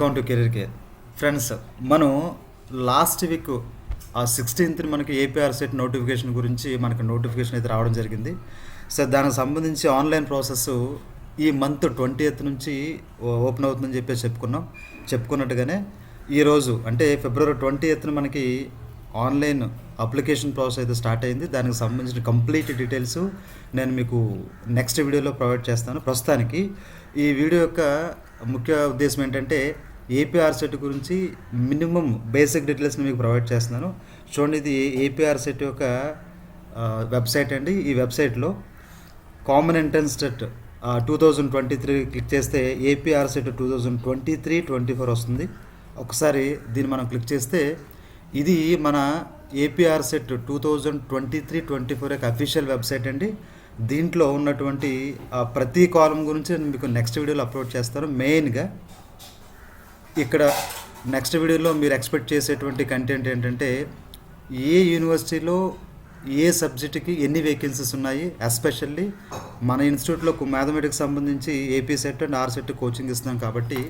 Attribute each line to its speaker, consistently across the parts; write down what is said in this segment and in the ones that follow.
Speaker 1: Welcome to career care friends. మనం last week 16th మనకి APR CET notification గురించి మనకి నోటిఫికేషన్ అయితే రావడం జరిగింది. సో దానికి సంబంధించి ఆన్లైన్ ప్రాసెస్ ఈ మంత్ 20th నుంచి ఓపెన్ అవుతుందని చెప్పేసి చెప్పుకున్నట్టుగానే ఈరోజు అంటే ఫిబ్రవరి 20th మనకి ఆన్లైన్ అప్లికేషన్ ప్రాసెస్ అయితే స్టార్ట్ అయింది. దానికి సంబంధించిన కంప్లీట్ డీటెయిల్స్ నేను మీకు నెక్స్ట్ వీడియోలో ప్రొవైడ్ చేస్తాను. ప్రస్తుతానికి ఈ వీడియో యొక్క ముఖ్య ఉద్దేశం ఏంటంటే ఏపీఆర్ సెట్ గురించి మినిమం బేసిక్ డీటెయిల్స్ని మీకు ప్రొవైడ్ చేస్తున్నాను. చూడండి, ఇది ఏపీఆర్ సెట్ యొక్క వెబ్సైట్ అండి. ఈ వెబ్సైట్లో కామన్ ఎంట్రన్స్ టెట్ 2023 క్లిక్ చేస్తే ఏపీఆర్ సెట్ 2023-24 వస్తుంది. ఒకసారి దీన్ని మనం క్లిక్ చేస్తే ఇది మన ఏపీఆర్ సెట్ 2023-24 యొక్క అఫీషియల్ వెబ్సైట్ అండి. దీంట్లో ఉన్నటువంటి ప్రతి కాలం గురించి నేను మీకు నెక్స్ట్ వీడియోలో అప్లోడ్ చేస్తాను. మెయిన్గా ఇక్కడ నెక్స్ట్ వీడియోలో మీరు ఎక్స్పెక్ట్ చేసేటువంటి కంటెంట్ ఏంటంటే ఏ యూనివర్సిటీలో ఏ సబ్జెక్టుకి ఎన్ని వేకెన్సీస్ ఉన్నాయి. ఎస్పెషల్లీ మన ఇన్స్టిట్యూట్లో మ్యాథమెటిక్స్ సంబంధించి AP SET and R SET coaching ఇస్తున్నాం కాబట్టి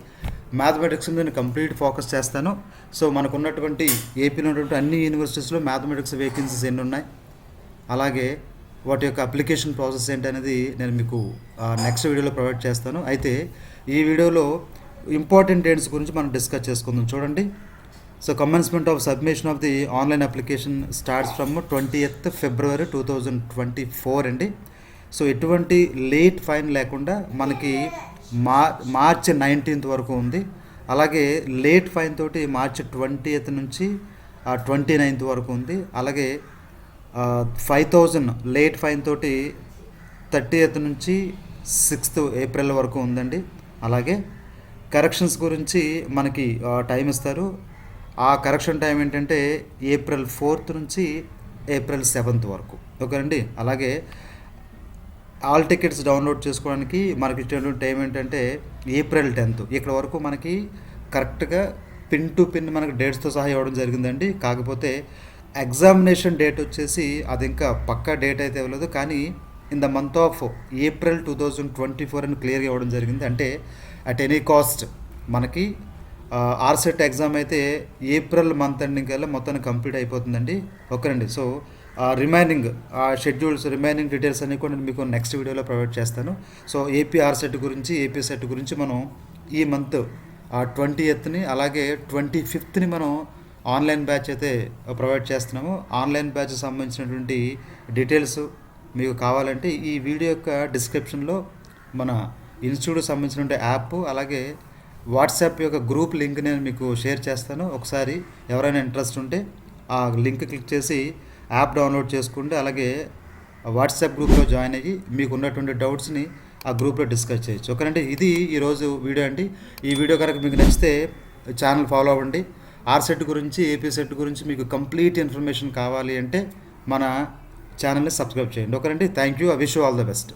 Speaker 1: మ్యాథమెటిక్స్ మీద నేను కంప్లీట్ ఫోకస్ చేస్తాను. సో మనకు ఉన్నటువంటి ఏపీలో ఉన్నటువంటి అన్ని యూనివర్సిటీస్లో మ్యాథమెటిక్స్ వేకెన్సీస్ ఎన్ని ఉన్నాయి, అలాగే వాటి యొక్క అప్లికేషన్ ప్రాసెస్ ఏంటనేది నేను మీకు నెక్స్ట్ వీడియోలో ప్రొవైడ్ చేస్తాను. అయితే ఈ వీడియోలో ఇంపార్టెంట్ డేట్స్ గురించి మనం డిస్కస్ చేసుకుందాం. చూడండి, so commencement of submission of the online application starts from 20th February 2024 అండి. సో ఎటువంటి లేట్ ఫైన్ లేకుండా మనకి మార్చి 19th వరకు ఉంది. అలాగే లేట్ ఫైన్ తోటి మార్చి 20th నుంచి 29th వరకు ఉంది. అలాగే 5,000 లేట్ ఫైన్ తోటి 30th నుంచి 6th April వరకు ఉందండి. అలాగే కరెక్షన్స్ గురించి మనకి టైం ఇస్తారు. ఆ కరెక్షన్ టైం ఏంటంటే April 4th నుంచి April 7th వరకు. ఓకేనండి. అలాగే ఆల్ టికెట్స్ డౌన్లోడ్ చేసుకోవడానికి మనకి ఇచ్చినటువంటి టైం ఏంటంటే April 10th. ఇక్కడ వరకు మనకి కరెక్ట్గా పిన్ టు పిన్ మనకి డేట్స్తో సహా ఇవ్వడం జరిగిందండి. కాకపోతే ఎగ్జామినేషన్ డేట్ వచ్చేసి అది ఇంకా పక్కా డేట్ అయితే ఇవ్వలేదు, కానీ in the month of April 2024 అని క్లియర్గా ఇవ్వడం జరిగింది. అంటే అట్ ఎనీ కాస్ట్ మనకి ఆర్సెట్ ఎగ్జామ్ అయితే ఏప్రిల్ మంత్ ఎండింగ్ కల్లా మొత్తాన్ని కంప్లీట్ అయిపోతుందండి. ఓకేనండి. So remaining schedules remaining details అన్నీ కూడా నేను మీకు నెక్స్ట్ వీడియోలో ప్రొవైడ్ చేస్తాను. సో ఏపీ ఆర్సెట్ గురించి ఏపీ సెట్ గురించి మనం ఈ మంత్ 20th అలాగే 25th మనం ఆన్లైన్ బ్యాచ్ అయితే ప్రొవైడ్ చేస్తున్నాము. ఆన్లైన్ బ్యాచ్ సంబంధించినటువంటి డీటెయిల్స్ మీకు కావాలంటే ఈ వీడియో యొక్క డిస్క్రిప్షన్లో మన ఇన్స్టిట్యూట్కి సంబంధించినటువంటి యాప్ అలాగే వాట్సాప్ యొక్క గ్రూప్ లింక్ నేను మీకు షేర్ చేస్తాను. ఒకసారి ఎవరైనా ఇంట్రెస్ట్ ఉంటే ఆ లింక్ క్లిక్ చేసి యాప్ డౌన్లోడ్ చేసుకోండి. అలాగే వాట్సాప్ గ్రూప్లో జాయిన్ అయ్యి మీకు ఉన్నటువంటి డౌట్స్ని ఆ గ్రూప్లో డిస్కస్ చేయొచ్చు. ఓకేనండి. ఇది ఈరోజు వీడియో అండి. ఈ వీడియో కనుక మీకు నచ్చితే ఛానల్ ఫాలో అవ్వండి. ఆర్ సెట్ గురించి ఏపీ సెట్ గురించి మీకు కంప్లీట్ ఇన్ఫర్మేషన్ కావాలి అంటే మన ఛానల్ని సబ్స్క్రైబ్ చేయండి. ఓకేనండి. Thank you. I wish you all the best.